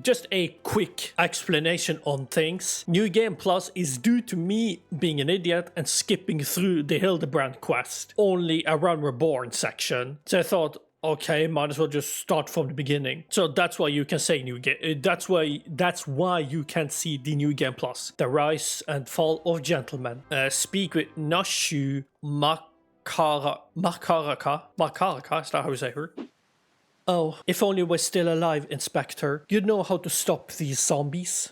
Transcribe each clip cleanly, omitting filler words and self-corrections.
just a quick explanation on things. New Game Plus is due to me being an idiot and skipping through the Hildibrand quest, only a Realm Reborn section. So I thought, okay, might as well just start from the beginning. So that's why you can say new game. That's why you can see the New Game Plus, the Rise and Fall of Gentlemen. Speak with Nashu Makaraka. Is that how you say her? Oh, if only we're still alive, Inspector. You'd know how to stop these zombies.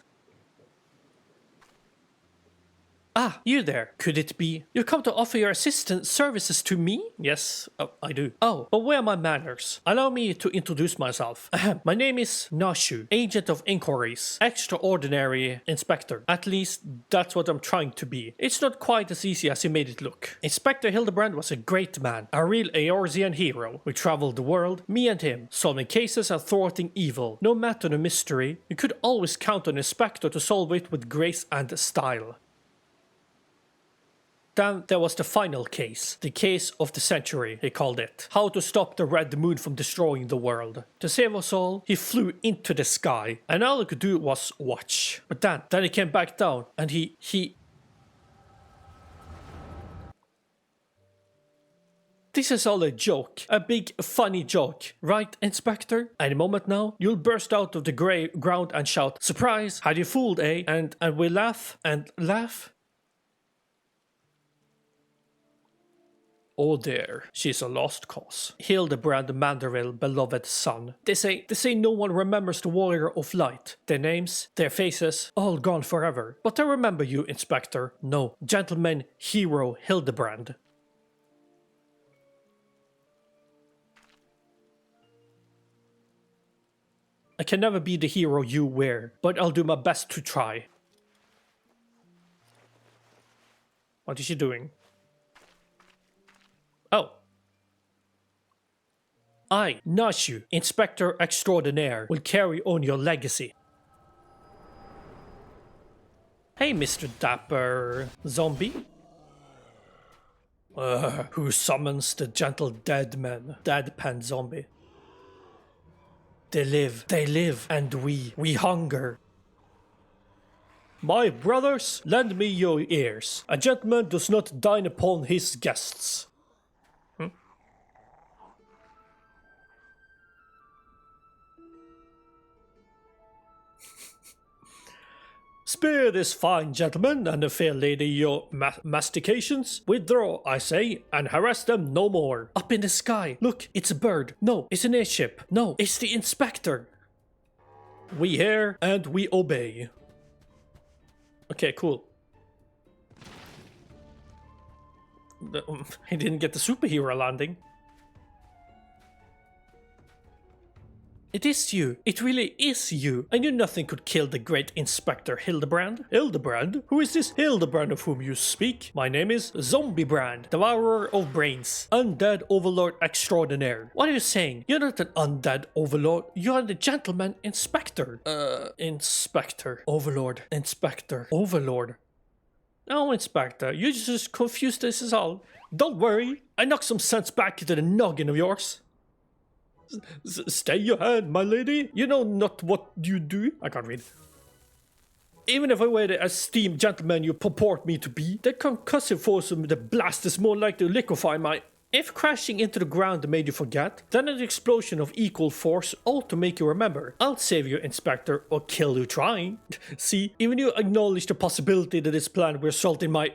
Ah, you there. Could it be? You've come to offer your assistance services to me? Yes, I do. Oh, but where are my manners? Allow me to introduce myself. Ahem. My name is Nashu, Agent of Inquiries, Extraordinary Inspector. At least, that's what I'm trying to be. It's not quite as easy as you made it look. Inspector Hildibrand was a great man, a real Eorzean hero. We traveled the world, me and him, solving cases and thwarting evil. No matter the mystery, you could always count on Inspector to solve it with grace and style. Then there was the final case, the case of the century, he called it. How to stop the Red Moon from destroying the world. To save us all, he flew into the sky, and all he could do was watch. But then he came back down, and he... This is all a joke, a big funny joke, right, Inspector? Any moment now, you'll burst out of the grey ground and shout, "Surprise, had you fooled, eh?" And we laugh and laugh. Oh dear, she's a lost cause. Hildibrand Mandaril, beloved son. They say no one remembers the warrior of light. Their names, their faces, all gone forever. But I remember you, Inspector. No, gentleman hero Hildibrand. I can never be the hero you were, but I'll do my best to try. What is she doing? Oh. I, Nashu, Inspector Extraordinaire, will carry on your legacy. Hey, Mr. Dapper Zombie. Who summons the gentle dead men? Deadpan zombie. They live, and we hunger. My brothers, lend me your ears. A gentleman does not dine upon his guests. Spare this fine gentleman and the fair lady your mastications. Withdraw, I say, and harass them no more. Up in the sky. Look, it's a bird. No, it's an airship. No, it's the Inspector. We hear and we obey. Okay, cool. He didn't get the superhero landing. It is you. It really is you. I knew nothing could kill the great Inspector Hildibrand. Hildibrand? Who is this Hildibrand of whom you speak? My name is Zombiebrand, Devourer of Brains, Undead Overlord Extraordinaire. What are you saying? You're not an undead overlord. You're the gentleman Inspector. Inspector. Overlord. Inspector. Overlord. No, Inspector. You just confused this is all. Don't worry. I knocked some sense back into the noggin of yours. Stay your hand, my lady. You know not what you do. I can't read. Even if I were the esteemed gentleman you purport me to be, the concussive force of the blast is more likely to liquefy my... If crashing into the ground made you forget, then an explosion of equal force ought to make you remember. I'll save you, Inspector, or kill you trying. See, even you acknowledge the possibility that this plan will result in my...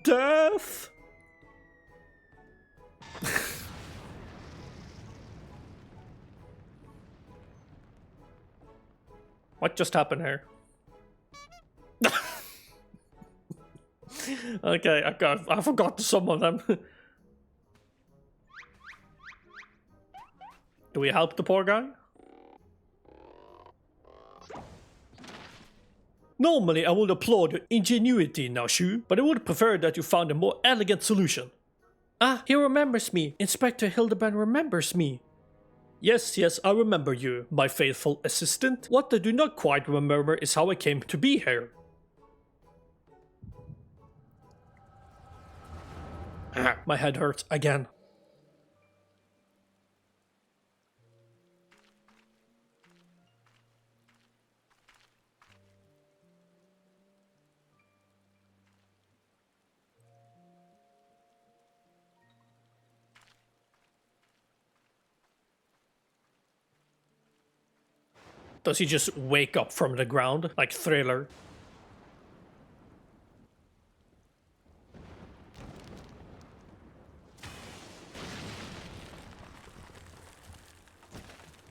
death? What just happened here? Okay, I forgot to summon them. Do we help the poor guy? Normally I would applaud your ingenuity, Nashu, but I would prefer that you found a more elegant solution. Ah, he remembers me. Inspector Hildibrand remembers me. Yes, I remember you, my faithful assistant. What I do not quite remember is how I came to be here. Ah, my head hurts again. Does he just wake up from the ground like Thriller?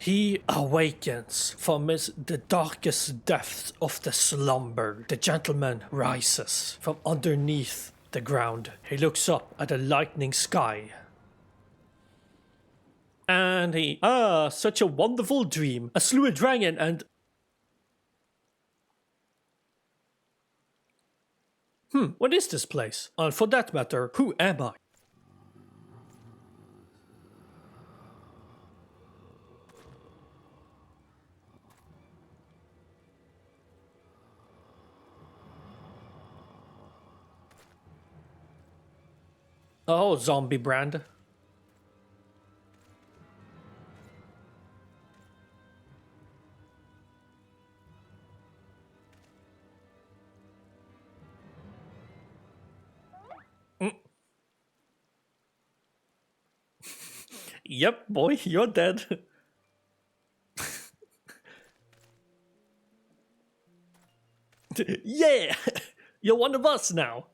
He awakens from the darkest depths of the slumber. The gentleman rises from underneath the ground. He looks up at the lightning sky. And he, such a wonderful dream. I slew a dragon and... what is this place? And for that matter, who am I? Oh, zombie brand. Yep, boy, you're dead. Yeah! You're one of us now.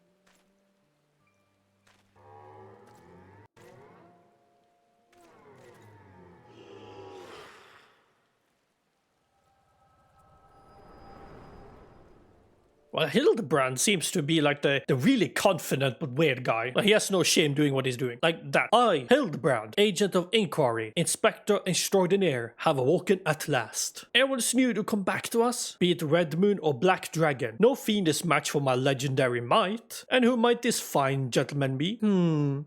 Well, Hildibrand seems to be like the really confident but weird guy. He has no shame doing what he's doing. Like that. I, Hildibrand, agent of inquiry, inspector extraordinaire, have awoken at last. Everyone's new to come back to us, be it Red Moon or Black Dragon. No fiendish match for my legendary might. And who might this fine gentleman be?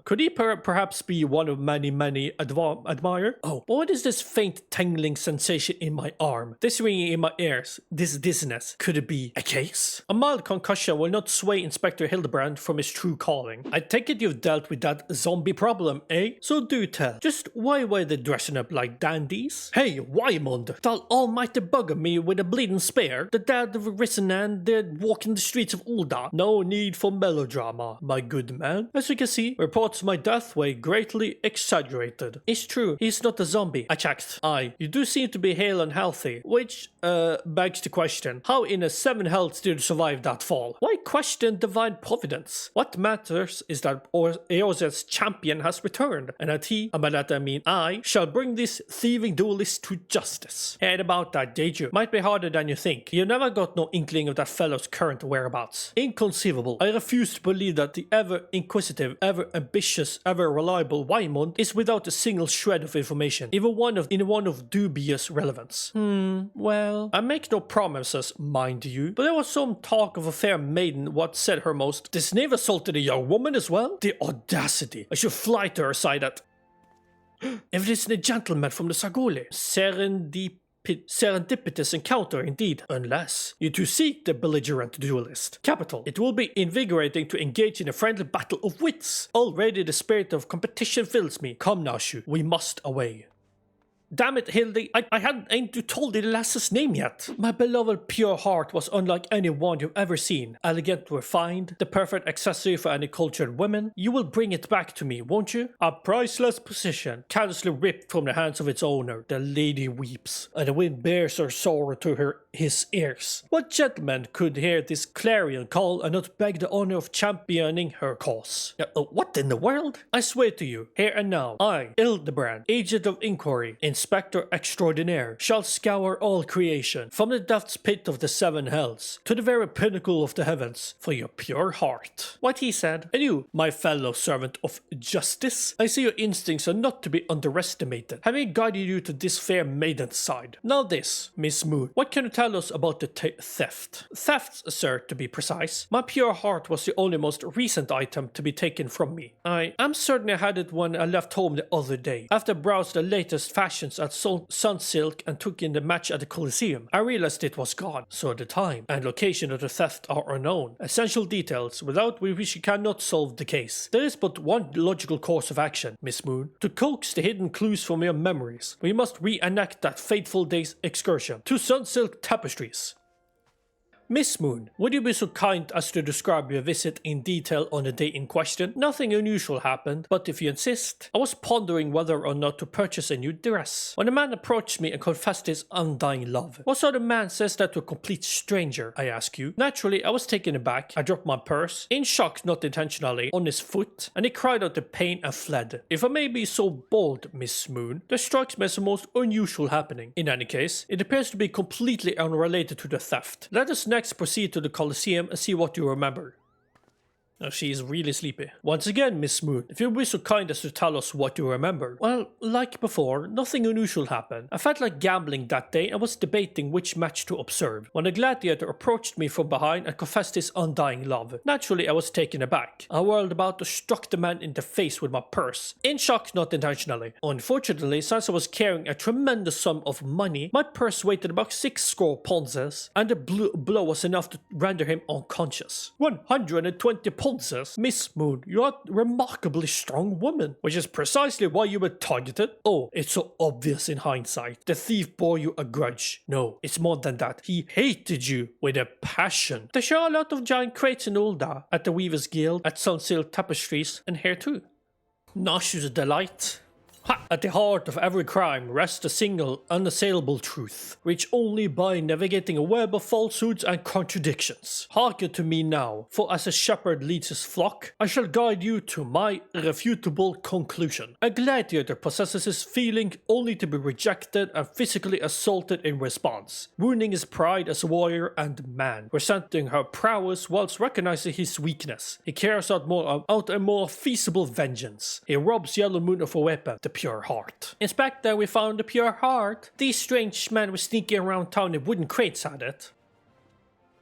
Could he perhaps be one of many admire? Oh, what is this faint tingling sensation in my arm? This ringing in my ears? This dizziness? Could it be a case? A mild concussion will not sway Inspector Hildibrand from his true calling. I take it you've dealt with that zombie problem, eh? So do tell. Just why were they dressing up like dandies? Hey, Wymond, thou almighty bugger me with a bleeding spear? The dead have risen and they're walking the streets of Ulda. No need for melodrama, my good man. As you can see, reports of my death were greatly exaggerated. It's true, he's not a zombie. I checked. Aye, you do seem to be hale and healthy, which, begs the question, how in a 7 health did you survive that fall? Why question divine providence? What matters is that Eorz's champion has returned, and that he, and by that I mean I, shall bring this thieving duelist to justice. Heard about that, did you? Might be harder than you think. You never got no inkling of that fellow's current whereabouts. Inconceivable. I refuse to believe that the ever-inquisitive, ever-ambitious, ever-reliable Wymond is without a single shred of information, even one of dubious relevance. Well, I make no promises, mind you, but there was some talk of a fair maiden what said her most. This knave assaulted a young woman as well? The audacity. I should fly to her side at... If it isn't a gentleman from the Sagole. Serendipitous encounter indeed, unless you two seek the belligerent duelist. Capital. It will be invigorating to engage in a friendly battle of wits. Already the spirit of competition fills me. Come now, Shu. We must away. Damn it, Hildy, I ain't told you the lass's name yet. My beloved pure heart was unlike anyone you've ever seen. Elegant, refined, the perfect accessory for any cultured woman. You will bring it back to me, won't you? A priceless possession, carelessly ripped from the hands of its owner. The lady weeps, and the wind bears her sorrow to his ears. What gentleman could hear this clarion call and not beg the honor of championing her cause? What in the world? I swear to you, here and now, I, Hildibrand, agent of inquiry, Inspector Extraordinaire, shall scour all creation, from the depths pit of the 7 hells, to the very pinnacle of the heavens, for your pure heart. What he said. And you, my fellow servant of justice, I see your instincts are not to be underestimated, having guided you to this fair maiden's side. Now this, Miss Moon, what can you tell us about the theft? Thefts, sir, to be precise. My pure heart was the only most recent item to be taken from me. I am certain I had it when I left home the other day. After browsed the latest fashion at Sunsilk and took in the match at the Coliseum, I realized it was gone, so the time and location of the theft are unknown. Essential details, without which you cannot solve the case. There is but one logical course of action, Miss Moon. To coax the hidden clues from your memories, we must reenact that fateful day's excursion to Sunsilk Tapestries. Miss Moon, would you be so kind as to describe your visit in detail on the day in question? Nothing unusual happened, but if you insist, I was pondering whether or not to purchase a new dress. When a man approached me and confessed his undying love. What sort of man says that to a complete stranger, I ask you? Naturally, I was taken aback. I dropped my purse, in shock not intentionally, on his foot, and he cried out in pain and fled. If I may be so bold, Miss Moon, this strikes me as the most unusual happening. In any case, it appears to be completely unrelated to the theft. Let us next proceed to the Colosseum and see what you remember. Oh, she is really sleepy. Once again, Miss Moon, if you'll be so kind as to tell us what you remember. Well, like before, nothing unusual happened. I felt like gambling that day and was debating which match to observe, when a gladiator approached me from behind and confessed his undying love. Naturally, I was taken aback. I whirled about and struck the man in the face with my purse, in shock not intentionally. Unfortunately, since I was carrying a tremendous sum of money, my purse weighed about 60 ponzes, and the blow was enough to render him unconscious. 120 ponzes. Miss Moon, you are a remarkably strong woman, which is precisely why you were targeted. Oh, it's so obvious in hindsight. The thief bore you a grudge. No, it's more than that. He hated you with a passion. There are a lot of giant crates in Ulda, at the Weavers Guild, at Sunsilk Tapestries, and here too. Nauseous delight. Ha! At the heart of every crime rests a single, unassailable truth, reached only by navigating a web of falsehoods and contradictions. Hearken to me now, for as a shepherd leads his flock, I shall guide you to my irrefutable conclusion. A gladiator possesses his feeling only to be rejected and physically assaulted in response, wounding his pride as a warrior and man, resenting her prowess whilst recognizing his weakness. He carries out a more feasible vengeance. He robs Yellow Moon of a weapon, the pure heart. Inspector, we found the pure heart. These strange men were sneaking around town in wooden crates, had it.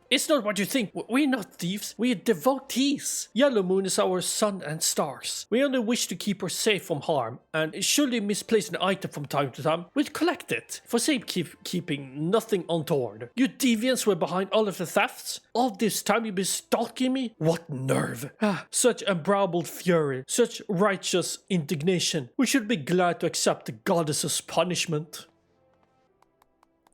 It's not what you think. We're not thieves. We're devotees. Yellow Moon is our sun and stars. We only wish to keep her safe from harm, and should you misplace an item from time to time, we'd collect it. For safekeeping, nothing untoward. You deviants were behind all of the thefts? All this time you've been stalking me? What nerve. Such unbridled fury. Such righteous indignation. We should be glad to accept the goddess's punishment.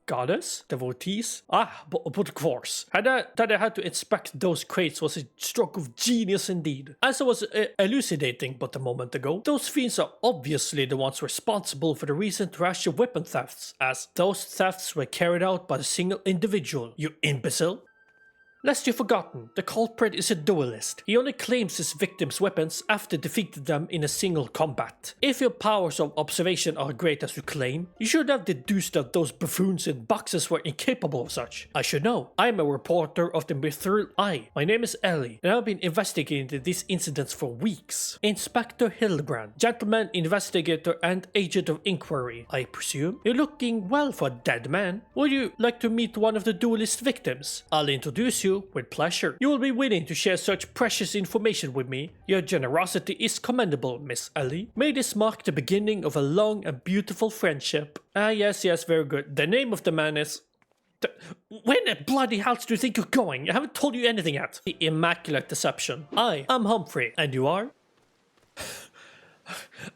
Goddess? Devotees? But of course. That I had to inspect those crates was a stroke of genius indeed. As I was elucidating but a moment ago, those fiends are obviously the ones responsible for the recent rash of weapon thefts, as those thefts were carried out by a single individual, you imbecile. Lest you've forgotten, the culprit is a duelist. He only claims his victims' weapons after defeating them in a single combat. If your powers of observation are great as you claim, you should have deduced that those buffoons in boxes were incapable of such. I should know. I am a reporter of the Mithril Eye. My name is Ellie, and I've been investigating these incidents for weeks. Inspector Hildibrand, gentleman investigator and agent of inquiry, I presume. You're looking well for a dead man. Would you like to meet one of the duelist victims? I'll introduce you with pleasure. You will be willing to share such precious information with me. Your generosity is commendable, Miss Ellie. May this mark the beginning of a long and beautiful friendship. Yes, very good. The name of the man is... Where the bloody hell do you think you're going? I haven't told you anything yet. The Immaculate Deception. I'm Humphrey. And you are?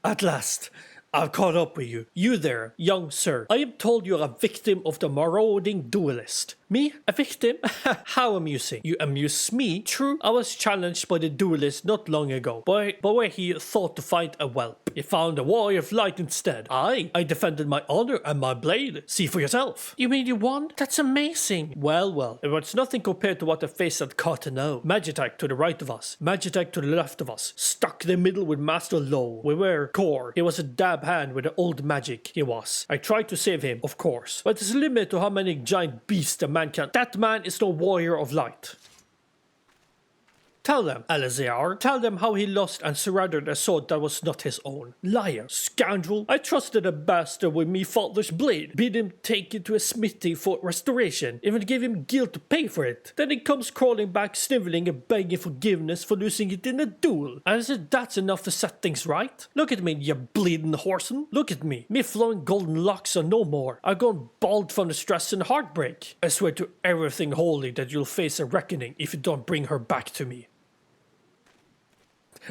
At last. I've caught up with you. You there, young sir. I am told you're a victim of the marauding duelist. Me? A victim? How amusing. You amuse me? True, I was challenged by the duelist not long ago, but where he thought to find a whelp. He found a warrior of light instead. I defended my honor and my blade. See for yourself. You mean you won? That's amazing. Well, it was nothing compared to what I faced at Carteneau. Magitech to the right of us, Magitech to the left of us, stuck in the middle with Master Low. We were core. He was a dab hand with the old magic. He was. I tried to save him, of course, but there's a limit to how many giant beasts a man can. That man is no warrior of light. Tell them, Eleazar, tell them how he lost and surrendered a sword that was not his own. Liar, scoundrel, I trusted a bastard with me father's blade, bid him take it to a smithy for restoration, even gave him guilt to pay for it. Then he comes crawling back, sniveling and begging forgiveness for losing it in a duel. And is it that's enough to set things right? Look at me, you bleeding whoreson. Look at me. Me flowing golden locks are no more. I've gone bald from the stress and heartbreak. I swear to everything holy that you'll face a reckoning if you don't bring her back to me.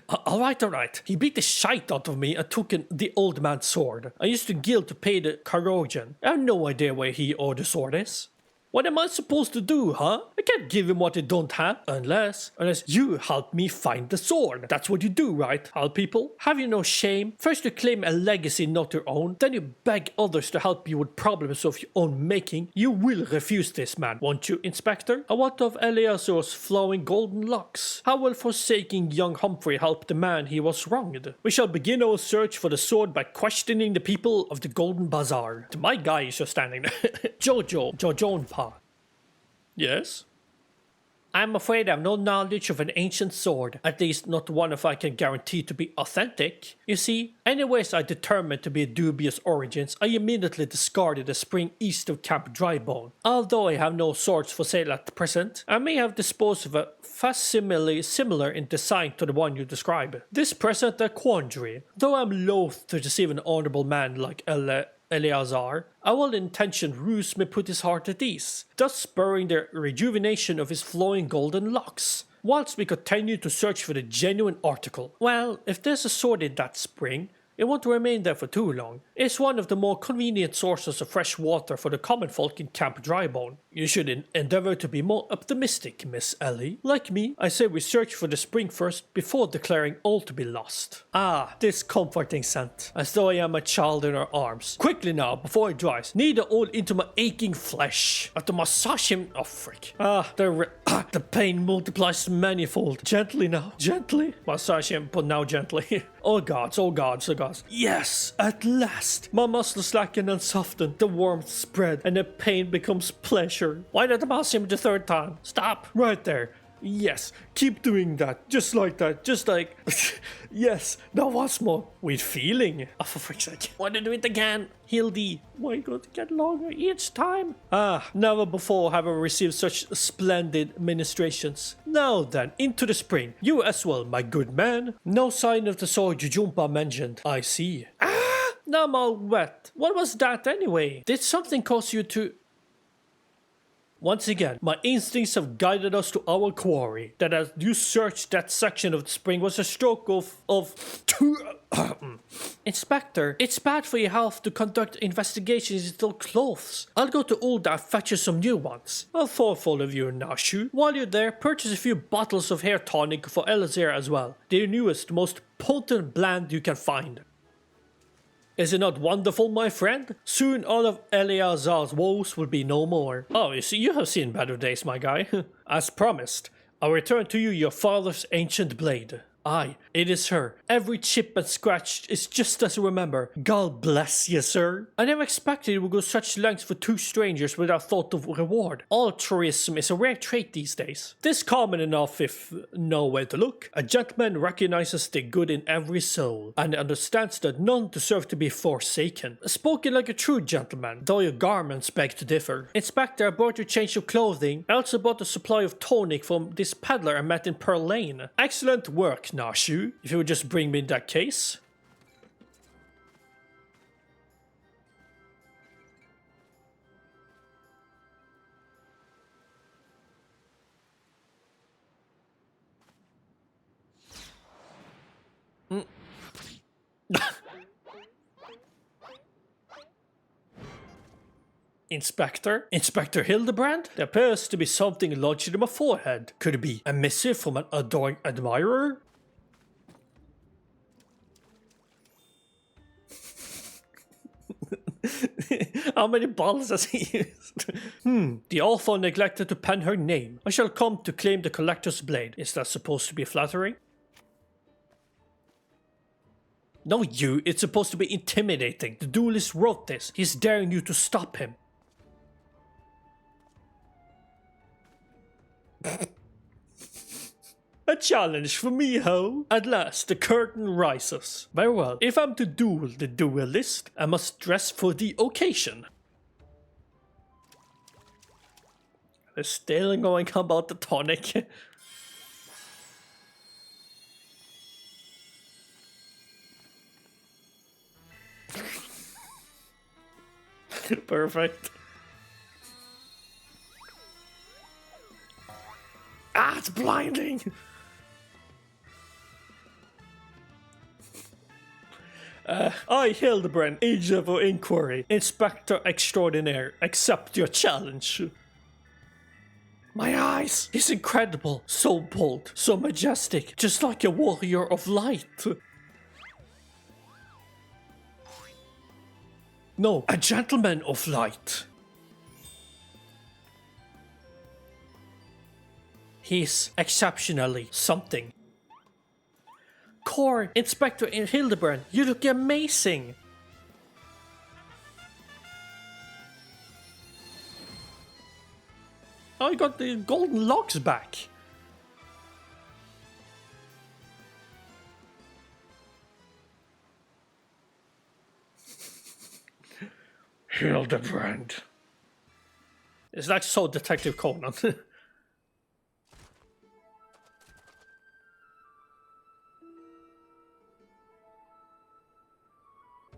Alright. He beat the shite out of me and took the old man's sword. I used the guild to pay the corrosion. I have no idea where he or the sword is. What am I supposed to do, huh? I can't give him what I don't have, unless you help me find the sword. That's what you do, right? Help people? Have you no shame? First you claim a legacy not your own, then you beg others to help you with problems of your own making. You will refuse this, man, won't you, Inspector? And what of Eleazar's flowing golden locks? How will forsaking young Humphrey help the man he was wronged? We shall begin our search for the sword by questioning the people of the Golden Bazaar. My guy is just standing there. Jojonpa. Yes? I'm afraid I have no knowledge of an ancient sword, at least not one if I can guarantee to be authentic. You see, anyways I determined to be a dubious origins, I immediately discarded the spring east of Camp Drybone. Although I have no swords for sale at present, I may have disposed of a facsimile similar in design to the one you describe. This presents a quandary. Though I'm loath to deceive an honorable man like Eleazar, a well-intentioned ruse may put his heart at ease, thus spurring the rejuvenation of his flowing golden locks, whilst we continue to search for the genuine article. Well, if there's a sword in that spring, it won't remain there for too long. It's one of the more convenient sources of fresh water for the common folk in Camp Drybone. You should endeavor to be more optimistic, Miss Ellie. Like me, I say we search for the spring first before declaring all to be lost. Ah, this comforting scent, as though I am a child in her arms. Quickly now, before it dries, knead the oil into my aching flesh. I have to massage him. Oh, frick. The pain multiplies manifold. Gently now, gently. Massage him, but now gently. Oh gods, oh gods, oh gods. Yes, at last. My muscles slacken and soften, the warmth spread, and the pain becomes pleasure. Why not massage him the third time? Stop. Right there. Yes, keep doing that. Just like that. Just like... Yes, now once more. With feeling. Oh, for frick's sake. Want to do it again? Hildy. Why got to get longer each time? Ah, never before have I received such splendid ministrations. Now then, into the spring. You as well, my good man. No sign of the sword Jujumpa mentioned. I see. Ah! Now I'm all wet. What was that anyway? Did something cause you to... Once again, my instincts have guided us to our quarry. That as you searched that section of the spring was a stroke of Inspector, it's bad for your health to conduct investigations in still clothes. I'll go to Ulda and fetch you some new ones. I'll thoughtful of you, Nashu. While you're there, purchase a few bottles of hair tonic for Elazar as well. The newest, most potent blend you can find. Is it not wonderful, my friend? Soon all of Eleazar's woes will be no more. Oh, you see, you have seen better days, my guy. As promised, I'll return to you your father's ancient blade. Aye, it is her. Every chip and scratch is just as you remember. God bless you, sir. I never expected you would go such lengths for two strangers without thought of reward. Altruism is a rare trait these days. This common enough if know where to look. A gentleman recognizes the good in every soul, and understands that none deserve to be forsaken. Spoken like a true gentleman, though your garments beg to differ. Inspector, I bought you change of clothing. I also bought a supply of tonic from this peddler I met in Pearl Lane. Excellent work, Nashu, if you would just bring me that case. Inspector Hildibrand? There appears to be something lodged in my forehead. Could it be a missive from an adoring admirer? How many bottles has he used? The author neglected to pen her name. I shall come to claim the collector's blade. Is that supposed to be flattering? No, you. It's supposed to be intimidating. The duelist wrote this. He's daring you to stop him. A challenge for me, ho? At last, the curtain rises. Very well. If I'm to duel the duelist, I must dress for the occasion. They're still going about the tonic. Perfect. Ah, it's blinding! I, Hildibrand, agent for inquiry, Inspector Extraordinaire, accept your challenge. My eyes! He's incredible, so bold, so majestic, just like a warrior of light. No, a gentleman of light. He's exceptionally something. Core, Inspector Hildibrand, you look amazing! Oh, I got the golden locks back. Hildibrand. It's like so Detective Conan.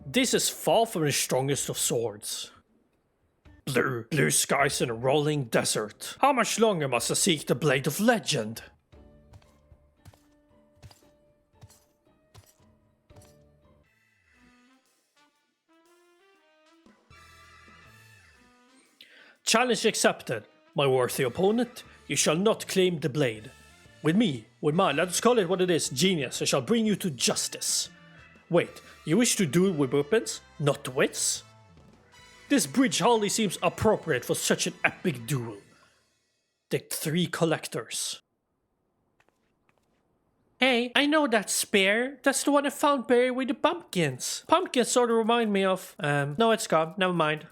This is far from the strongest of swords. Blue skies and a rolling desert. How much longer must I seek the blade of legend? Challenge accepted, my worthy opponent. You shall not claim the blade. With me, with my, let's call it what it is, genius, I shall bring you to justice. Wait, you wish to duel with weapons, not wits? This bridge hardly seems appropriate for such an epic duel. The three collectors. Hey, I know that spear. That's the one I found buried with the pumpkins. Pumpkins sort of remind me of... no, it's gone. Never mind.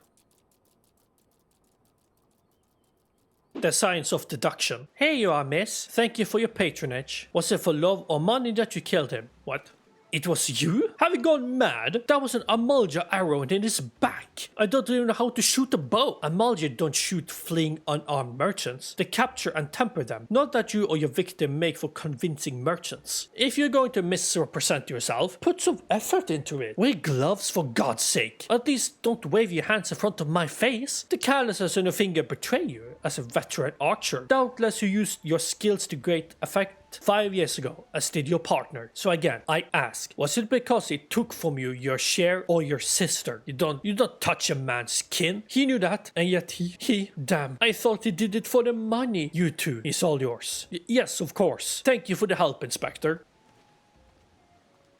The science of deduction. Here you are, miss. Thank you for your patronage. Was it for love or money that you killed him? What? It was you? Have you gone mad? That was an Amalja arrow in his back. I don't even know how to shoot a bow. Amalja don't shoot fleeing unarmed merchants. They capture and temper them. Not that you or your victim make for convincing merchants. If you're going to misrepresent yourself, put some effort into it. Wear gloves for God's sake. At least don't wave your hands in front of my face. The calluses on your finger betray you as a veteran archer. Doubtless you used your skills to great effect 5 years ago, as did your partner. So again, I ask, was it because he took from you your share or your sister? You don't touch a man's kin. He knew that, and yet damn, I thought he did it for the money. You two, it's all yours. Yes, of course. Thank you for the help, Inspector.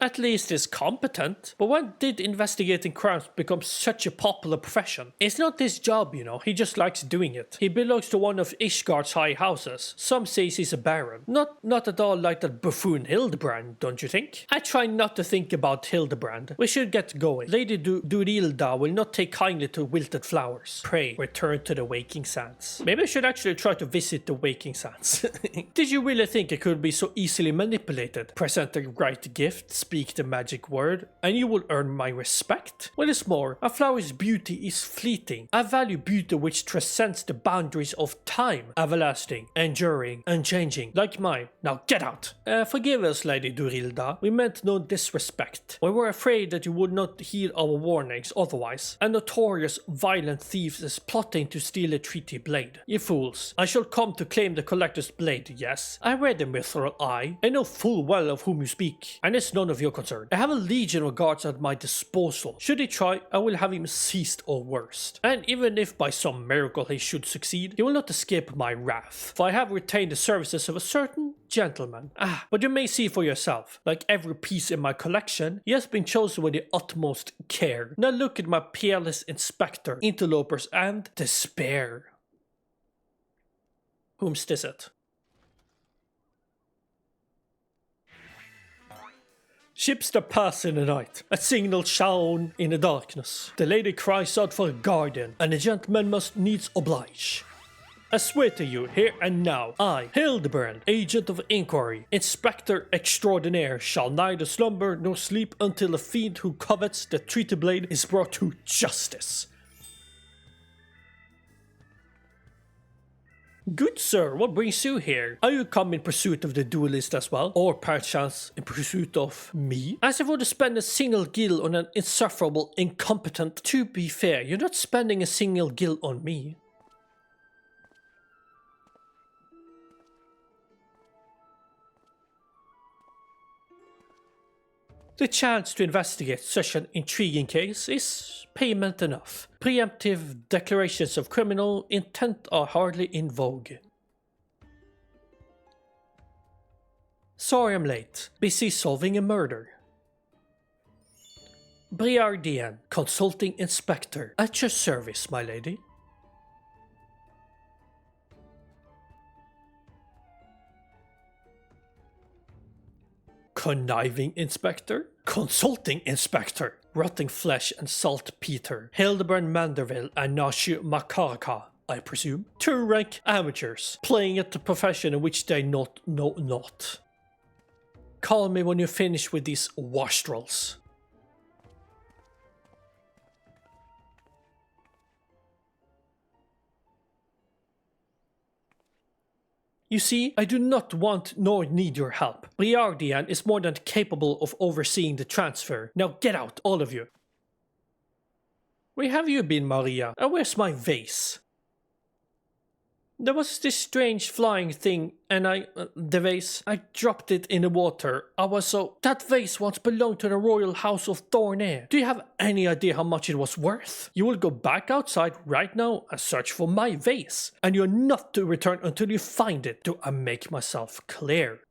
At least he's competent. But when did investigating crimes become such a popular profession? It's not his job, you know, he just likes doing it. He belongs to one of Ishgard's high houses. Some say he's a baron. Not at all like that buffoon Hildibrand, don't you think? I try not to think about Hildibrand. We should get going. Lady Durilda will not take kindly to wilted flowers. Pray, return to the waking sands. Maybe I should actually try to visit the waking sands. Did you really think it could be so easily manipulated? Present the right gifts, speak the magic word, and you will earn my respect? What is more, a flower's beauty is fleeting. I value beauty which transcends the boundaries of time, everlasting, enduring, unchanging, like mine. Now get out! Forgive us, Lady Durilda. We meant no disrespect. We were afraid that you would not heed our warnings otherwise. A notorious violent thief is plotting to steal a treaty blade. You fools, I shall come to claim the collector's blade, yes? I read the mithril eye. I know full well of whom you speak, and it's none of your concern. I have a legion of guards at my disposal. Should he try, I will have him seized or worst. And even if by some miracle he should succeed, he will not escape my wrath, for I have retained the services of a certain gentleman. But you may see for yourself. Like every piece in my collection, he has been chosen with the utmost care. Now look at my peerless inspector, interlopers, and despair. Whom's this it? Ships that pass in the night, a signal shown in the darkness. The lady cries out for a guardian, and the gentleman must needs oblige. I swear to you, here and now, I, Hildibrand, agent of inquiry, inspector extraordinaire, shall neither slumber nor sleep until the fiend who covets the treaty blade is brought to justice. Good sir, what brings you here? Are you come in pursuit of the duelist as well? Or perchance in pursuit of me? As if I were to spend a single gil on an insufferable incompetent. To be fair, you're not spending a single gil on me. The chance to investigate such an intriguing case is payment enough. Preemptive declarations of criminal intent are hardly in vogue. Sorry I'm late. Busy solving a murder. Briardian, Consulting Inspector. At your service, my lady. Conniving Inspector? Consulting Inspector. Rotting Flesh and Saltpeter. Hildibrand Manderville and Nashu Makaraka, I presume. Two-rank amateurs, playing at the profession in which they know not. Call me when you finish with these wastrels. You see, I do not want nor need your help. Briardian is more than capable of overseeing the transfer. Now get out, all of you. Where have you been, Maria? And where's my vase? There was this strange flying thing, and the vase, I dropped it in the water. That vase once belonged to the royal house of Thornair. Do you have any idea how much it was worth? You will go back outside right now and search for my vase, and you're not to return until you find it. Do I make myself clear?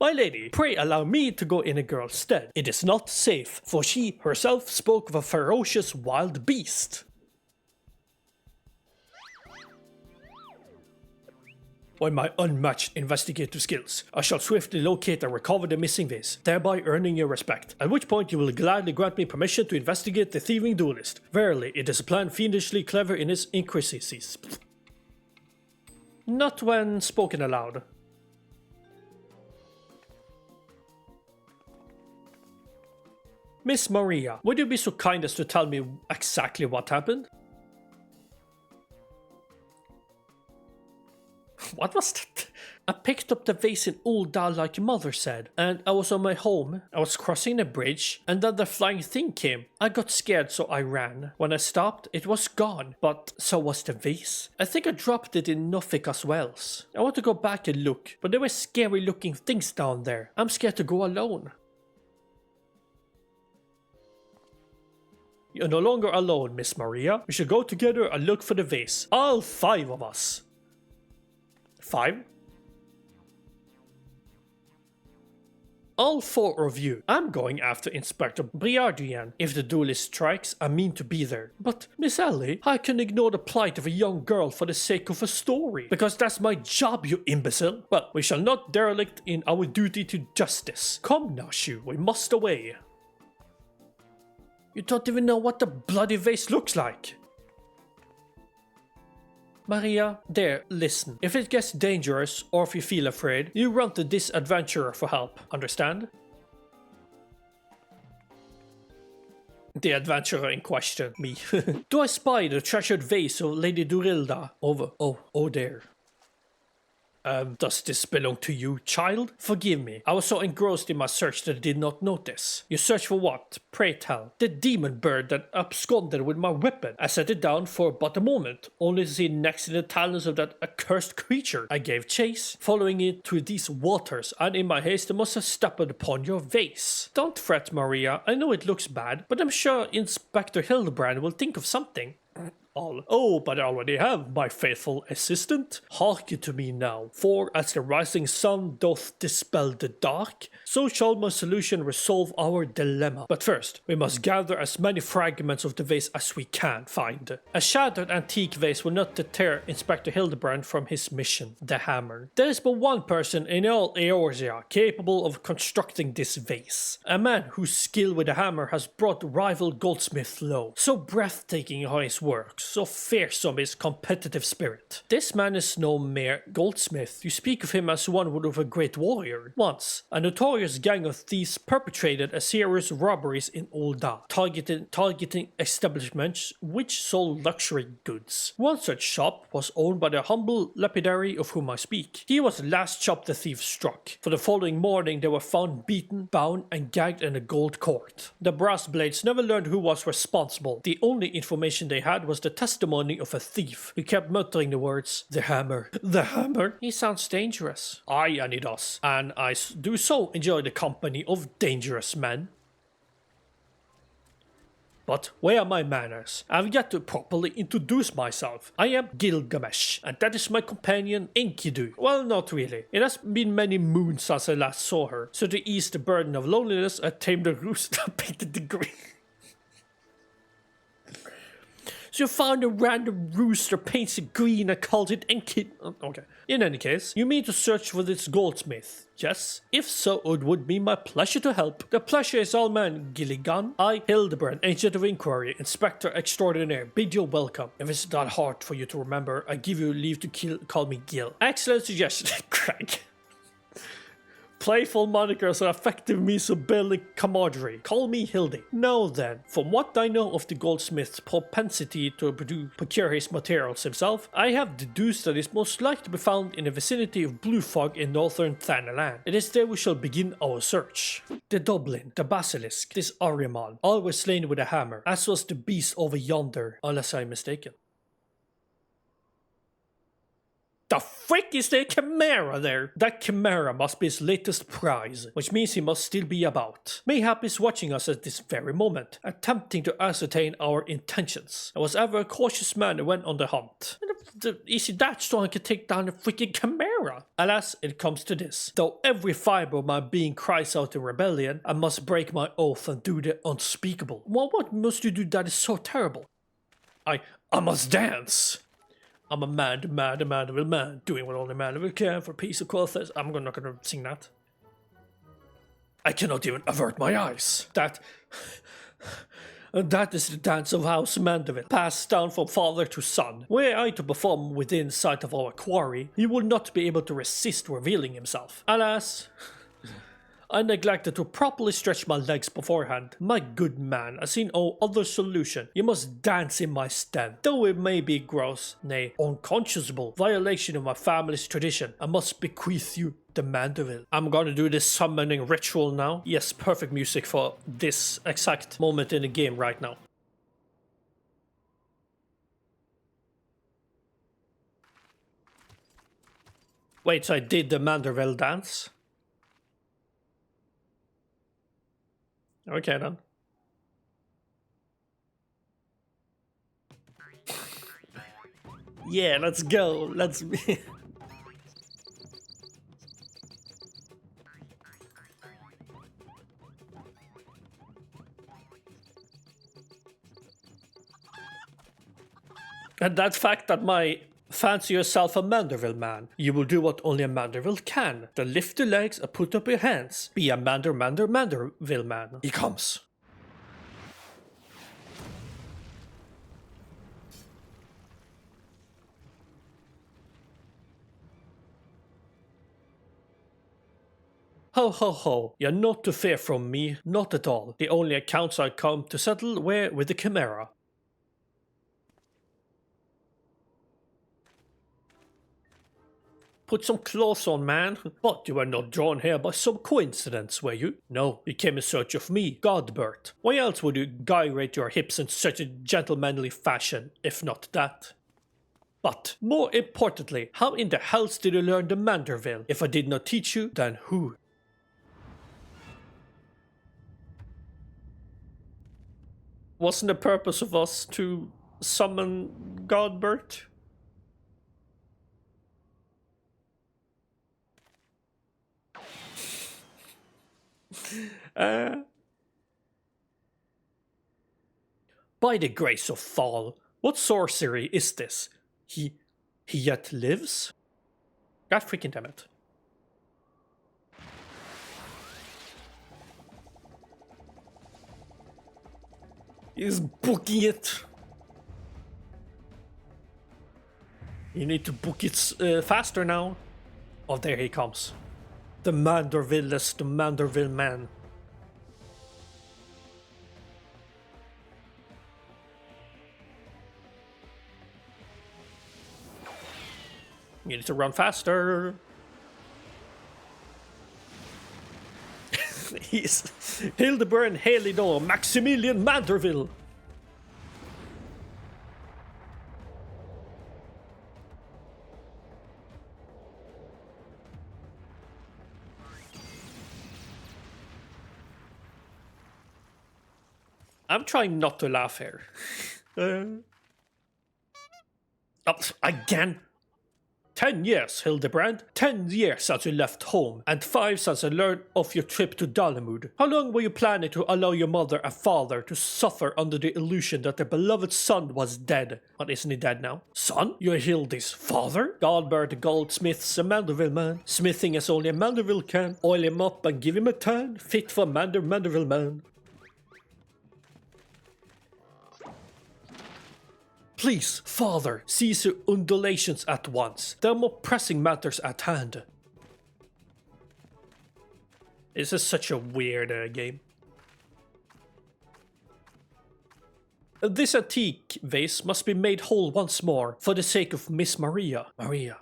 My lady, pray allow me to go in a girl's stead. It is not safe, for she herself spoke of a ferocious wild beast. By my unmatched investigative skills, I shall swiftly locate and recover the missing vase, thereby earning your respect, at which point you will gladly grant me permission to investigate the thieving duelist. Verily, it is a plan fiendishly clever in its intricacies. Not when spoken aloud. Miss Maria, would you be so kind as to tell me exactly what happened? What was that? I picked up the vase in Uldal like your mother said, and I was on my home. I was crossing the bridge, and then the flying thing came. I got scared, so I ran. When I stopped, it was gone, but so was the vase. I think I dropped it in Nofika's wells. I want to go back and look, but there were scary looking things down there. I'm scared to go alone. You're no longer alone, Miss Maria. We should go together and look for the vase. All 5 of us. 5? All 4 of you. I'm going after Inspector Briardian. If the duelist strikes, I mean to be there. But, Miss Ellie, I can ignore the plight of a young girl for the sake of a story. Because that's my job, you imbecile. But we shall not derelict in our duty to justice. Come, Nashu, we must away. You don't even know what the bloody vase looks like. Maria, there, listen. If it gets dangerous, or if you feel afraid, you run to this adventurer for help, understand? The adventurer in question, me. Do I spy the treasured vase of Lady Durilda? Over. Oh there. Does this belong to you, child? Forgive me. I was so engrossed in my search that I did not notice. You search for what? Pray tell. The demon bird that absconded with my weapon. I set it down for but a moment, only to see it next in the talons of that accursed creature. I gave chase, following it to these waters, and in my haste I must have stepped upon your vase. Don't fret, Maria. I know it looks bad, but I'm sure Inspector Hildibrand will think of something. Oh, but I already have, my faithful assistant. Hearken to me now, for as the rising sun doth dispel the dark, so shall my solution resolve our dilemma. But first, we must gather as many fragments of the vase as we can find. A shattered antique vase will not deter Inspector Hildibrand from his mission, the hammer. There is but one person in all Eorzea capable of constructing this vase. A man whose skill with the hammer has brought rival goldsmiths low. So breathtaking are his works, so fearsome his competitive spirit. This man is no mere goldsmith. You speak of him as one would of a great warrior. Once, a notorious gang of thieves perpetrated a series of robberies in Ulda, targeting establishments which sold luxury goods. One such shop was owned by the humble lapidary of whom I speak. He was the last shop the thieves struck. For the following morning they were found beaten, bound and gagged in a gold court. The brass blades never learned who was responsible. The only information they had was the testimony of a thief who kept muttering the words, "The hammer, the hammer." He sounds dangerous. Aye, and he does. And I do so enjoy the company of dangerous men. But where are my manners? I've got to properly introduce myself. I am Gilgamesh, and that is my companion Enkidu. Well, not really. It has been many moons since I last saw her, so to ease the burden of loneliness, I tamed a rooster and painted the green. So you found a random rooster, paints it green, and called it Enkidu. Okay. In any case, you mean to search for this goldsmith? Yes? If so, it would be my pleasure to help. The pleasure is all mine, Gilligan. I, Hildibrand, Agent of Inquiry, Inspector Extraordinaire, bid you welcome. If it's that hard for you to remember, I give you leave to call me Gil. Excellent suggestion, Craig. Playful monikers are effective means of building camaraderie. Call me Hildy. Now then, from what I know of the goldsmith's propensity to procure his materials himself, I have deduced that it's most likely to be found in the vicinity of Blue Fog in northern Thanalan. It is there we shall begin our search. The Dublin, the Basilisk, this Ahriman, always slain with a hammer, as was the beast over yonder, unless I am mistaken. The frick is the Chimera there? That Chimera must be his latest prize, which means he must still be about. Mayhap is watching us at this very moment, attempting to ascertain our intentions. I was ever a cautious man who went on the hunt. Is he that strong he can take down a freaking Chimera? Alas, it comes to this. Though every fiber of my being cries out in rebellion, I must break my oath and do the unspeakable. Well, what must you do that is so terrible? I must dance! I'm a man, the man of a man, doing what only man will can for peace of clothes. I'm not gonna sing that. I cannot even avert my eyes. That is the dance of House Mandeville, passed down from father to son. Were I to perform within sight of our quarry, he would not be able to resist revealing himself. Alas, I neglected to properly stretch my legs beforehand. My good man, I see no other solution. You must dance in my stead. Though it may be gross, nay, unconscionable violation of my family's tradition, I must bequeath you the Mandeville. I'm gonna do this summoning ritual now. Yes, perfect music for this exact moment in the game right now. Wait, so I did the Mandeville dance? Okay then. Yeah, let's go. Let's be. And that fact that my fancy yourself a Manderville man. You will do what only a Manderville can. Then lift your legs and put up your hands. Be a Manderville man. He comes. Ho ho ho, you're not to fear from me, not at all. The only accounts I come to settle were with the Chimera. Put some clothes on, man. But you were not drawn here by some coincidence, were you? No, you came in search of me, Godbert. Why else would you gyrate your hips in such a gentlemanly fashion, if not that? But, more importantly, how in the hells did you learn the Manderville? If I did not teach you, then who? Wasn't the purpose of us to summon Godbert? By the grace of Thal, what sorcery is this? He yet lives? God freaking damn it. He's booking it. You need to book it faster now. Oh, there he comes. The Manderville is the Manderville man. You need to run faster. He's Hildibrand Halidor Maximilian Manderville. I'm trying not to laugh here. Again? 10 years, Hildibrand. 10 years since you left home, and 5 since I learned of your trip to Dalamud. How long were you planning to allow your mother and father to suffer under the illusion that their beloved son was dead? But isn't he dead now? Son? You're Hildy's father? Godbert the goldsmith's a Manderville man. Smithing as only a Manderville can. Oil him up and give him a tan. Fit for Manderville man. Please, father, cease your undulations at once. There are more pressing matters at hand. This is such a weird game. This antique vase must be made whole once more, for the sake of Miss Maria. Maria.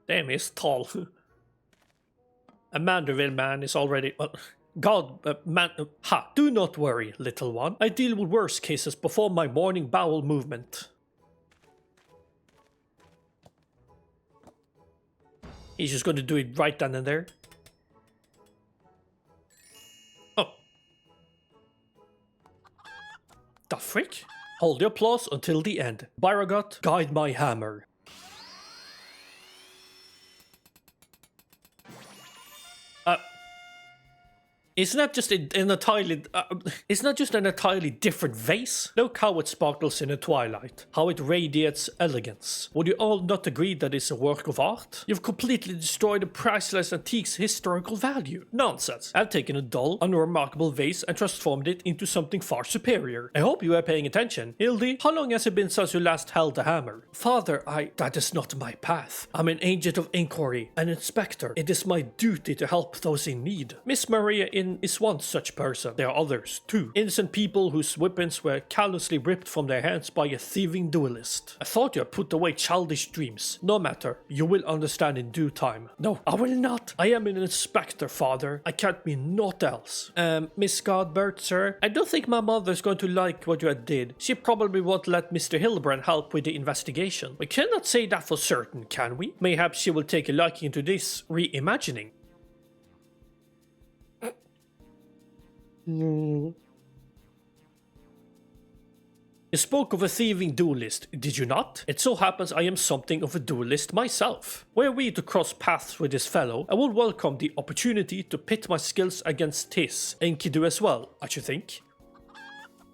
Damn, he's tall. A Manderville man is already... Well, do not worry, little one. I deal with worse cases before my morning bowel movement. He's just going to do it right then and there. Oh. The frick? Hold your applause until the end. Byragot, guide my hammer. Isn't that just an entirely... isn't that just an entirely different vase? Look how it sparkles in the twilight. How it radiates elegance. Would you all not agree that it's a work of art? You've completely destroyed the priceless antique's historical value. Nonsense. I've taken a dull, unremarkable vase and transformed it into something far superior. I hope you are paying attention. Hildy, how long has it been since you last held the hammer? Father, that is not my path. I'm an agent of inquiry, an inspector. It is my duty to help those in need. Miss Maria is one such person. There are others, too. Innocent people whose weapons were callously ripped from their hands by a thieving duelist. I thought you had put away childish dreams. No matter, you will understand in due time. No, I will not. I am an inspector, father. I can't mean naught else. Miss Godbert, sir? I don't think my mother's going to like what you did. She probably won't let Mr. Hildibrand help with the investigation. We cannot say that for certain, can we? Mayhaps she will take a liking to this reimagining. You spoke of a thieving duelist, did you not? It so happens I am something of a duelist myself. Were we to cross paths with this fellow, I would welcome the opportunity to pit my skills against his. Enkidu as well, I should think.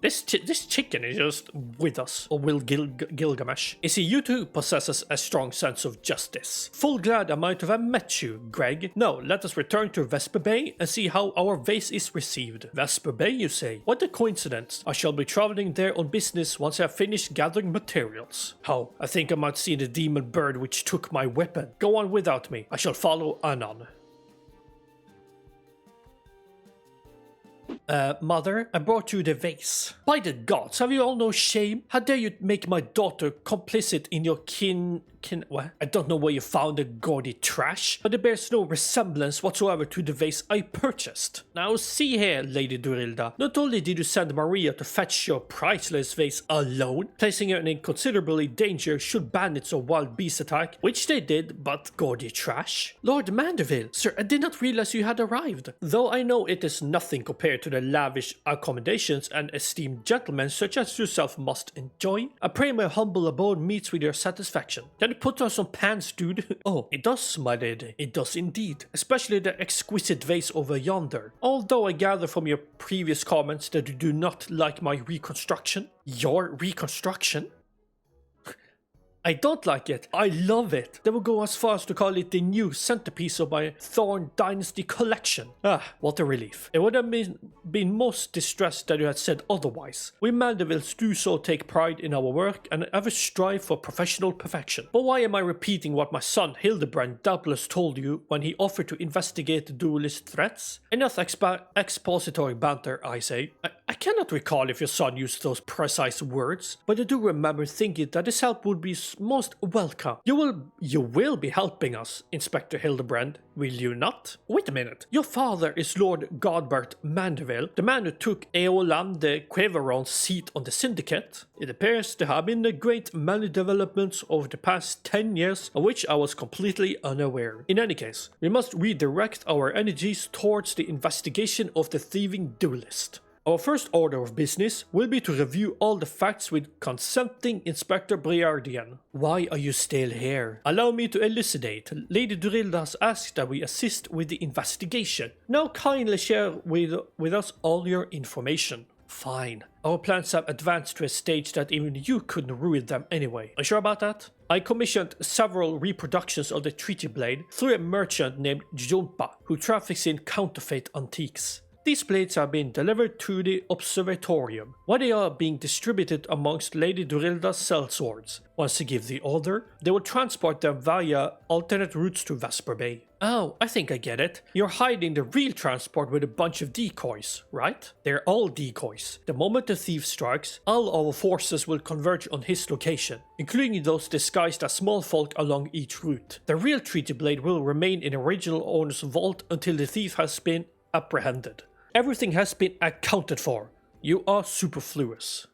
This chicken is just with us, or will Gilgamesh. Is it you too who possesses a strong sense of justice? Full glad I might have met you, Greg. Now, let us return to Vesper Bay and see how our vase is received. Vesper Bay, you say? What a coincidence. I shall be traveling there on business once I have finished gathering materials. How? I think I might see the demon bird which took my weapon. Go on without me. I shall follow anon. Mother, I brought you the vase. By the gods, have you all no shame? How dare you make my daughter complicit in your what? I don't know where you found the gaudy trash, but it bears no resemblance whatsoever to the vase I purchased. Now see here, Lady Durilda, not only did you send Maria to fetch your priceless vase alone, placing her in considerable danger should bandits or wild beasts attack, which they did, but gaudy trash? Lord Manderville, sir, I did not realize you had arrived. Though I know it is nothing compared to the lavish accommodations and esteemed gentlemen such as yourself must enjoy, I pray my humble abode meets with your satisfaction. Can you put on some pants, dude? Oh, it does, my lady. It does indeed. Especially the exquisite vase over yonder. Although I gather from your previous comments that you do not like my reconstruction. Your reconstruction? I don't like it. I love it. They will go as far as to call it the new centerpiece of my Thorn Dynasty collection. Ah, what a relief. It would have been most distressed that you had said otherwise. We Mandervilles do so take pride in our work and ever strive for professional perfection. But why am I repeating what my son Hildibrand doubtless told you when he offered to investigate the duelist threats? Enough expository banter, I say. I cannot recall if your son used those precise words, but I do remember thinking that his help would be most welcome. You will be helping us, Inspector Hildibrand, will you not? Wait a minute. Your father is Lord Godbert Mandeville, the man who took Eolan de Quiveron's seat on the Syndicate. It appears there have been a great many developments over the past 10 years, of which I was completely unaware. In any case, we must redirect our energies towards the investigation of the thieving duelist. Our first order of business will be to review all the facts with consenting Inspector Briardian. Why are you still here? Allow me to elucidate. Lady Durilda has asked that we assist with the investigation. Now kindly share with us all your information. Fine. Our plans have advanced to a stage that even you couldn't ruin them anyway. Are you sure about that? I commissioned several reproductions of the Treaty Blade through a merchant named Jumpa, who traffics in counterfeit antiques. These blades have been delivered to the observatorium, where they are being distributed amongst Lady Durilda's sellswords. Once they give the order, they will transport them via alternate routes to Vesper Bay. Oh, I think I get it. You're hiding the real transport with a bunch of decoys, right? They're all decoys. The moment the thief strikes, all our forces will converge on his location, including those disguised as small folk along each route. The real Treaty Blade will remain in the original owner's vault until the thief has been apprehended. Everything has been accounted for. You are superfluous.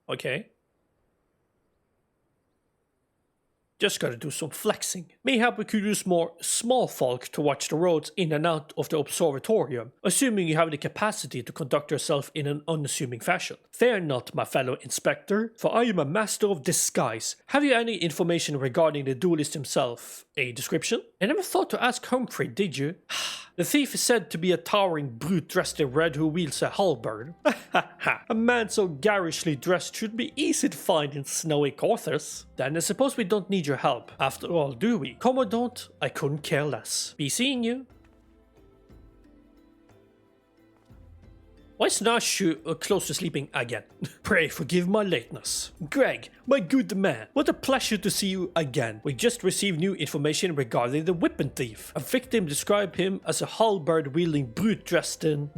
Okay. Just gotta do some flexing. Mayhap we could use more small folk to watch the roads in and out of the observatorium, assuming you have the capacity to conduct yourself in an unassuming fashion. Fear not, my fellow inspector, for I am a master of disguise. Have you any information regarding the duelist himself? A description? I never thought to ask Humphrey, did you? The thief is said to be a towering brute dressed in red who wields a halberd. A man so garishly dressed should be easy to find in snowy quarters. Then I suppose we don't need your help. After all, do we? Commandant, I couldn't care less. Be seeing you. Why is Nashu close to sleeping again? Pray forgive my lateness. Greg, my good man, what a pleasure to see you again. We just received new information regarding the weapon thief. A victim described him as a halberd-wielding brute dressed in...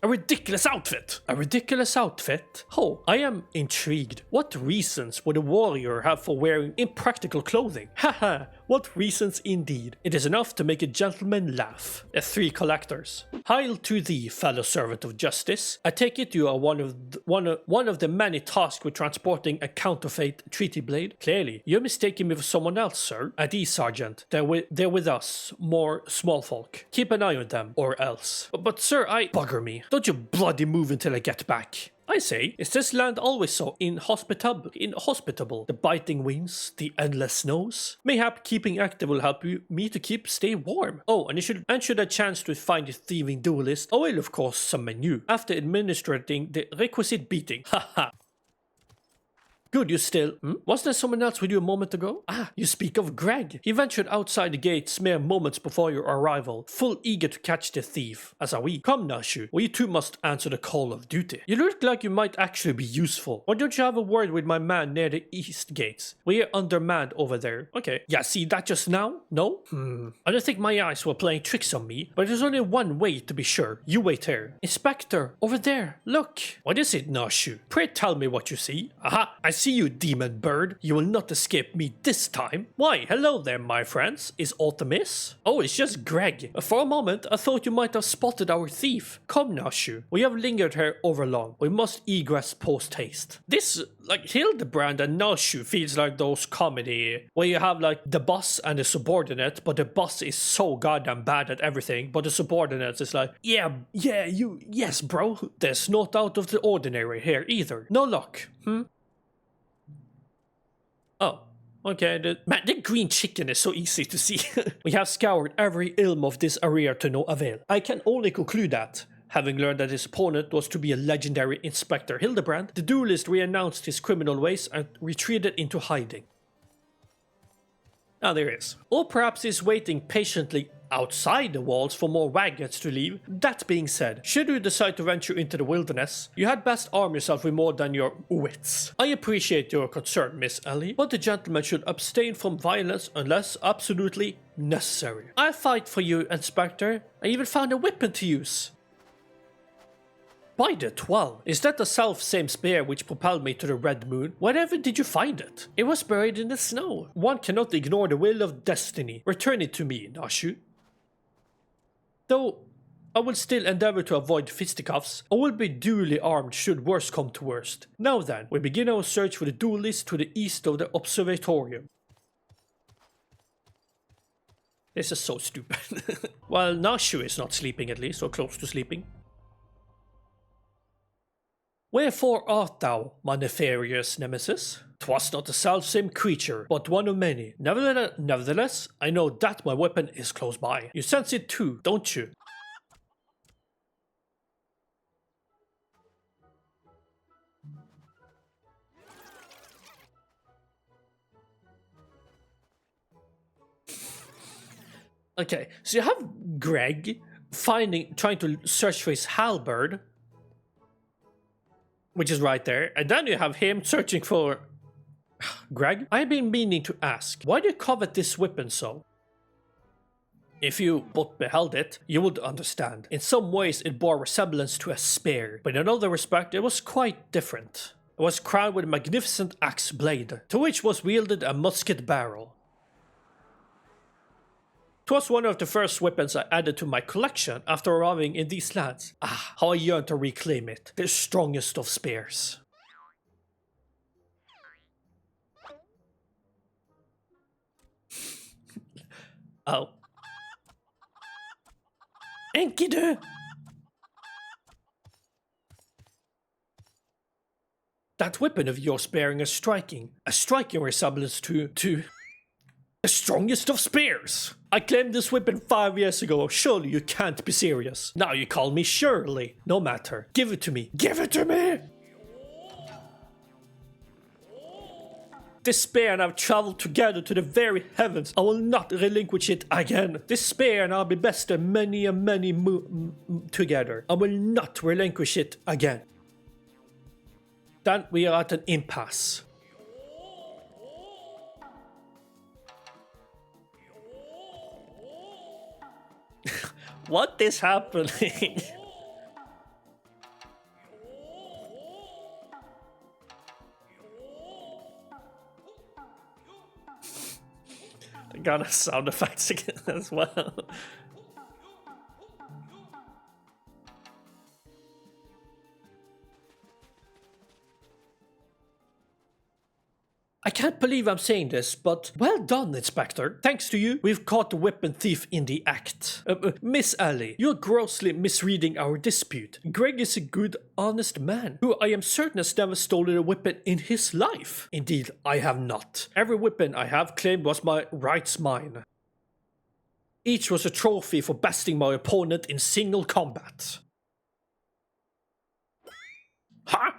A ridiculous outfit! A ridiculous outfit? Oh, I am intrigued. What reasons would a warrior have for wearing impractical clothing? Haha, what reasons indeed. It is enough to make a gentleman laugh. The three collectors. Hail to thee, fellow servant of justice. I take it you are one of the many tasked with transporting a counterfeit treaty blade. Clearly, you're mistaking me for someone else, sir. At ease, sergeant. They're with us. More small folk. Keep an eye on them, or else. But sir, bugger me. Don't you bloody move until I get back. I say, is this land always so inhospitable? The biting winds, the endless snows? Mayhap keeping active will help me to stay warm. Oh, and should a chance to find the thieving duelist, I will of course summon you, after administering the requisite beating. Haha. Good, you still... Was there someone else with you a moment ago? Ah, you speak of Greg. He ventured outside the gates mere moments before your arrival, full eager to catch the thief, as are we. Come, Nashu, we too must answer the call of duty. You look like you might actually be useful. Why don't you have a word with my man near the east gates? We are undermanned over there. Okay. Yeah, see that just now? No? I don't think my eyes were playing tricks on me, but there's only one way to be sure. You wait here. Inspector, over there. Look. What is it, Nashu? Pray tell me what you see. Aha, I see you, demon bird. You will not escape me this time. Why, hello there, my friends. Is aught amiss? Oh, it's just Greg. For a moment, I thought you might have spotted our thief. Come, Nashu. We have lingered here overlong. We must egress post-haste. This, like, Hildibrand and Nashu feels like those comedy where you have, like, the boss and the subordinate, but the boss is so goddamn bad at everything, but the subordinate is like, yes, bro. There's not out of the ordinary here either. No luck. Oh, okay, the green chicken is so easy to see. We have scoured every ilm of this area to no avail. I can only conclude that, having learned that his opponent was to be a legendary Inspector Hildibrand, the duelist renounced his criminal ways and retreated into hiding. Now there is. Or perhaps he's waiting patiently outside the walls for more wagons to leave. That being said, should you decide to venture into the wilderness, you had best arm yourself with more than your wits. I appreciate your concern, Miss Ellie, but the gentleman should abstain from violence unless absolutely necessary. I'll fight for you, Inspector. I even found a weapon to use. By the 12, is that the self-same spear which propelled me to the Red Moon? Wherever did you find it? It was buried in the snow. One cannot ignore the will of destiny. Return it to me, Nashu. Though I will still endeavor to avoid fisticuffs, I will be duly armed should worst come to worst. Now then, we begin our search for the duelist to the east of the observatorium. This is so stupid. Well, Nashu is not sleeping at least, or close to sleeping. Wherefore art thou, my nefarious nemesis? 'Twas not the self-same creature, but one of many. Nevertheless, I know that my weapon is close by. You sense it too, don't you? Okay, so you have Greg trying to search for his halberd, which is right there, and then you have him searching for Greg. I've been meaning to ask, why do you covet this weapon so? If you but beheld it, you would understand. In some ways it bore resemblance to a spear, but in another respect it was quite different. It was crowned with a magnificent axe blade, to which was wielded a musket barrel. 'Twas one of the first weapons I added to my collection after arriving in these lands. Ah, how I yearn to reclaim it, the strongest of spears. Oh. Enkidu! That weapon of yours bearing a striking resemblance to the strongest of spears. I claimed this weapon 5 years ago. Surely you can't be serious. Now you call me Shirley. No matter. Give it to me. Give it to me! This spear and I have traveled together to the very heavens. I will not relinquish it again. This spear and I'll be best than many and many together. I will not relinquish it again. Then we are at an impasse. What is happening? I got a sound effects again as well. I can't believe I'm saying this, but well done, Inspector. Thanks to you, we've caught the weapon thief in the act. Miss Ellie, you're grossly misreading our dispute. Greg is a good, honest man, who I am certain has never stolen a weapon in his life. Indeed, I have not. Every weapon I have claimed was my rights mine. Each was a trophy for besting my opponent in single combat. Huh?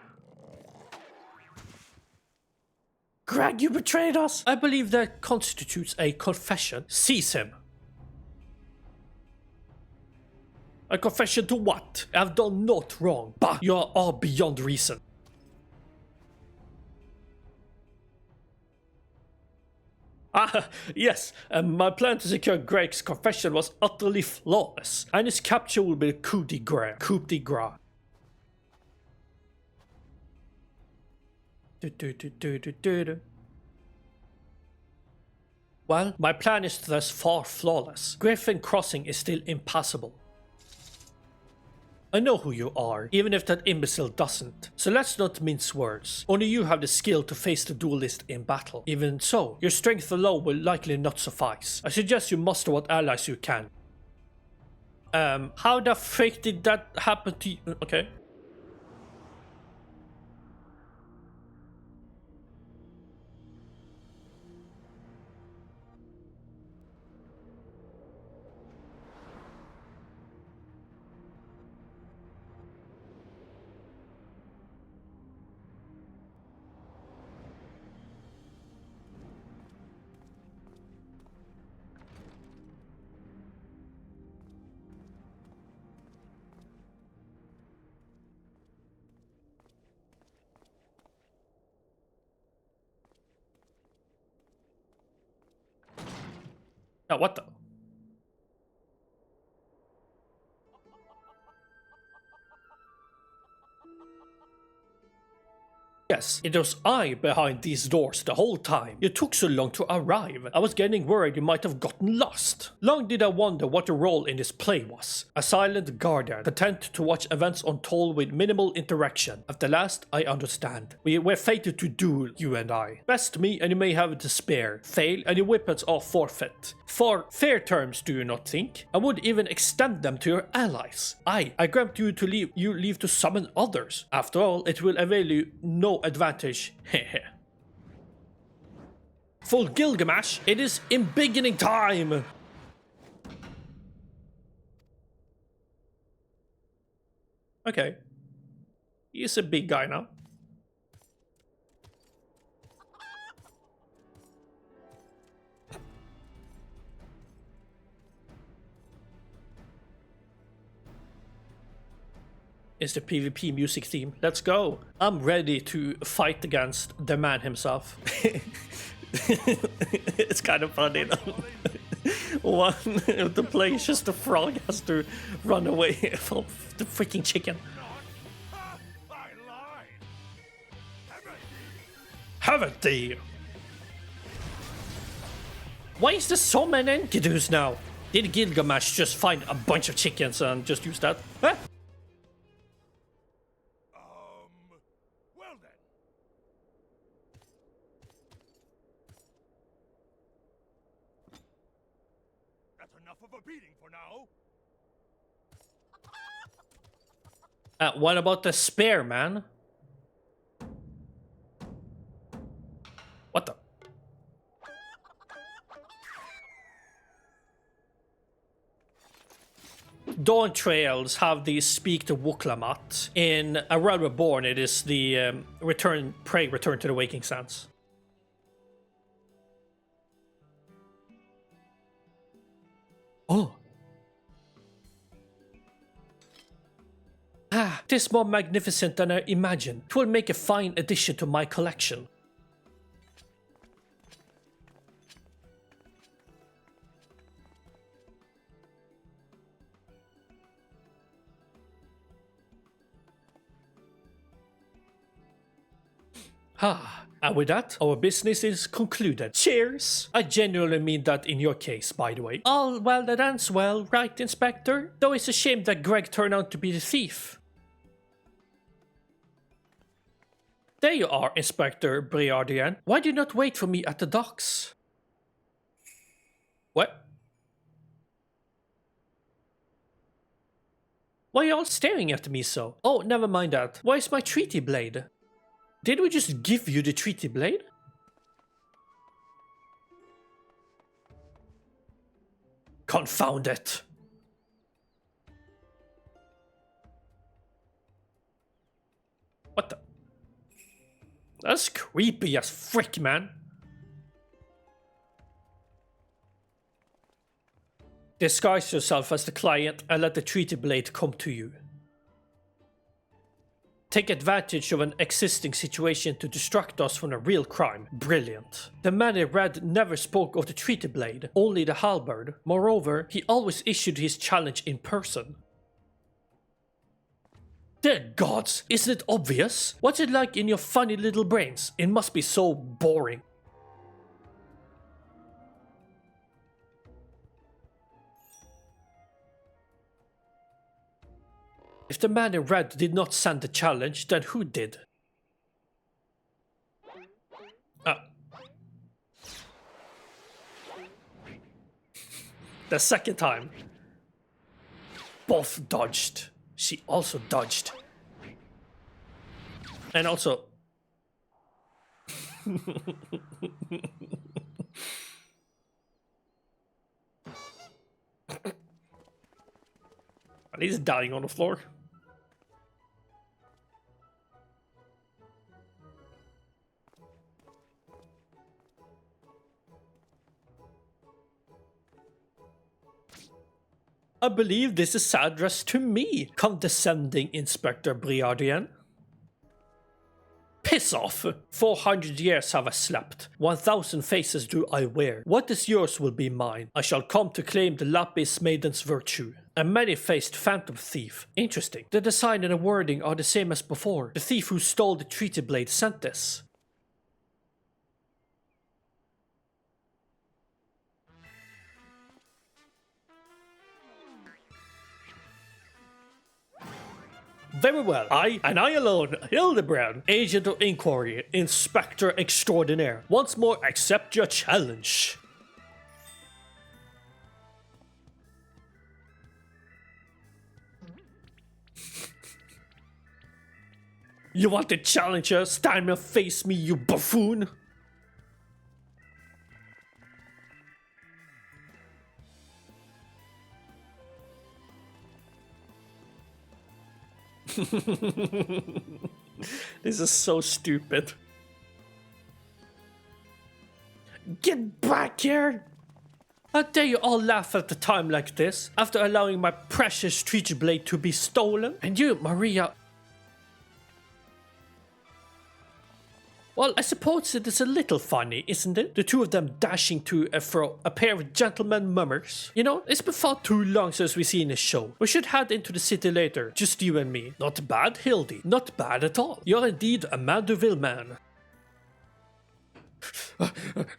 Greg, you betrayed us! I believe that constitutes a confession. Seize him. A confession to what? I've done naught wrong. Bah, you are all beyond reason. Ah, yes, my plan to secure Greg's confession was utterly flawless, and his capture will be a coup de grace. Coup de grace. Well, my plan is thus far flawless. Griffin Crossing is still impassable. I know who you are, even if that imbecile doesn't. So let's not mince words. Only you have the skill to face the duelist in battle. Even so, your strength alone will likely not suffice. I suggest you muster what allies you can. How the frick did that happen to you? Okay. Now, what the? Yes, it was I behind these doors the whole time. You took so long to arrive. I was getting worried you might have gotten lost. Long did I wonder what your role in this play was. A silent guardian, content to watch events untold with minimal interaction. At the last, I understand. We were fated to duel, you and I. Best me and you may have to spare. Fail and your weapons are forfeit. For fair terms, do you not think? I would even extend them to your allies. I grant you to leave to summon others. After all, it will avail you no advantage. Full Gilgamesh, it is embiggening time! Okay. He's a big guy now. Is the PvP music theme. Let's go. I'm ready to fight against the man himself. It's kind of funny though. One of the players, just the frog, has to run away from the freaking chicken. Haven't they? Why is there so many Enkidu's now? Did Gilgamesh just find a bunch of chickens and just use that? Huh? Well then. That's enough of a beating for now. What about the spear, man? What the? Dawn Trails have the Speak to Wuklamat. In A Realm Reborn, it is the Return to the Waking Sands. Oh. Ah, it is more magnificent than I imagined. It will make a fine addition to my collection. Ah, and with that, our business is concluded. Cheers! I genuinely mean that in your case, by the way. All well that ends well, right, Inspector? Though it's a shame that Greg turned out to be the thief. There you are, Inspector Briardian. Why do you not wait for me at the docks? What? Why are you all staring at me so? Oh, never mind that. Why is my treaty blade? Did we just give you the treaty blade? Confound it! What the? That's creepy as frick, man. Disguise yourself as the client and let the treaty blade come to you. Take advantage of an existing situation to distract us from a real crime. Brilliant. The man in red never spoke of the treaty blade, only the halberd. Moreover, he always issued his challenge in person. Dear gods, isn't it obvious? What's it like in your funny little brains? It must be so boring. If the man in red did not send the challenge, then who did? The second time. Both dodged. She also dodged. And also... He's dying on the floor. I believe this is addressed to me, condescending Inspector Briardian. Piss off! 400 years have I slept. 1,000 faces do I wear. What is yours will be mine. I shall come to claim the Lapis Maiden's virtue. A many-faced phantom thief. Interesting. The design and the wording are the same as before. The thief who stole the treaty blade sent this. Very well. I, and I alone, Hildibrand, Agent of Inquiry, Inspector Extraordinaire, once more accept your challenge. You want to challenge us? Stand and face me, you buffoon! This is so stupid. Get back here! How dare you all laugh at a time like this, after allowing my precious treaty blade to be stolen? And you, Maria... Well, I suppose it is a little funny, isn't it? The two of them dashing to for a pair of gentlemen mummers. You know, it's been far too long since we seen a show. We should head into the city later, just you and me. Not bad, Hildy. Not bad at all. You're indeed a Mandeville man.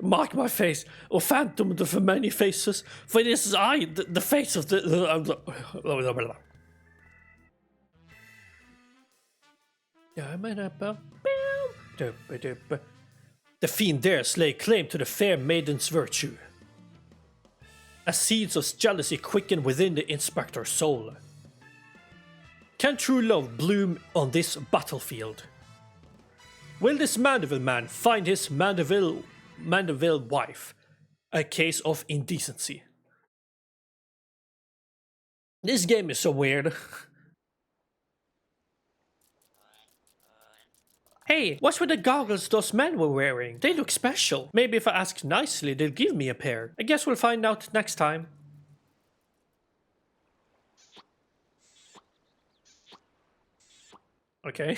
Mark my face, O phantom of the many faces, for this is I, the face of the... The fiend dares lay claim to the fair maiden's virtue, as seeds of jealousy quicken within the inspector's soul. Can true love bloom on this battlefield? Will this Mandeville man find his Mandeville wife? A case of indecency. This game is so weird. Hey, what's with the goggles those men were wearing? They look special. Maybe if I ask nicely, they'll give me a pair. I guess we'll find out next time. Okay.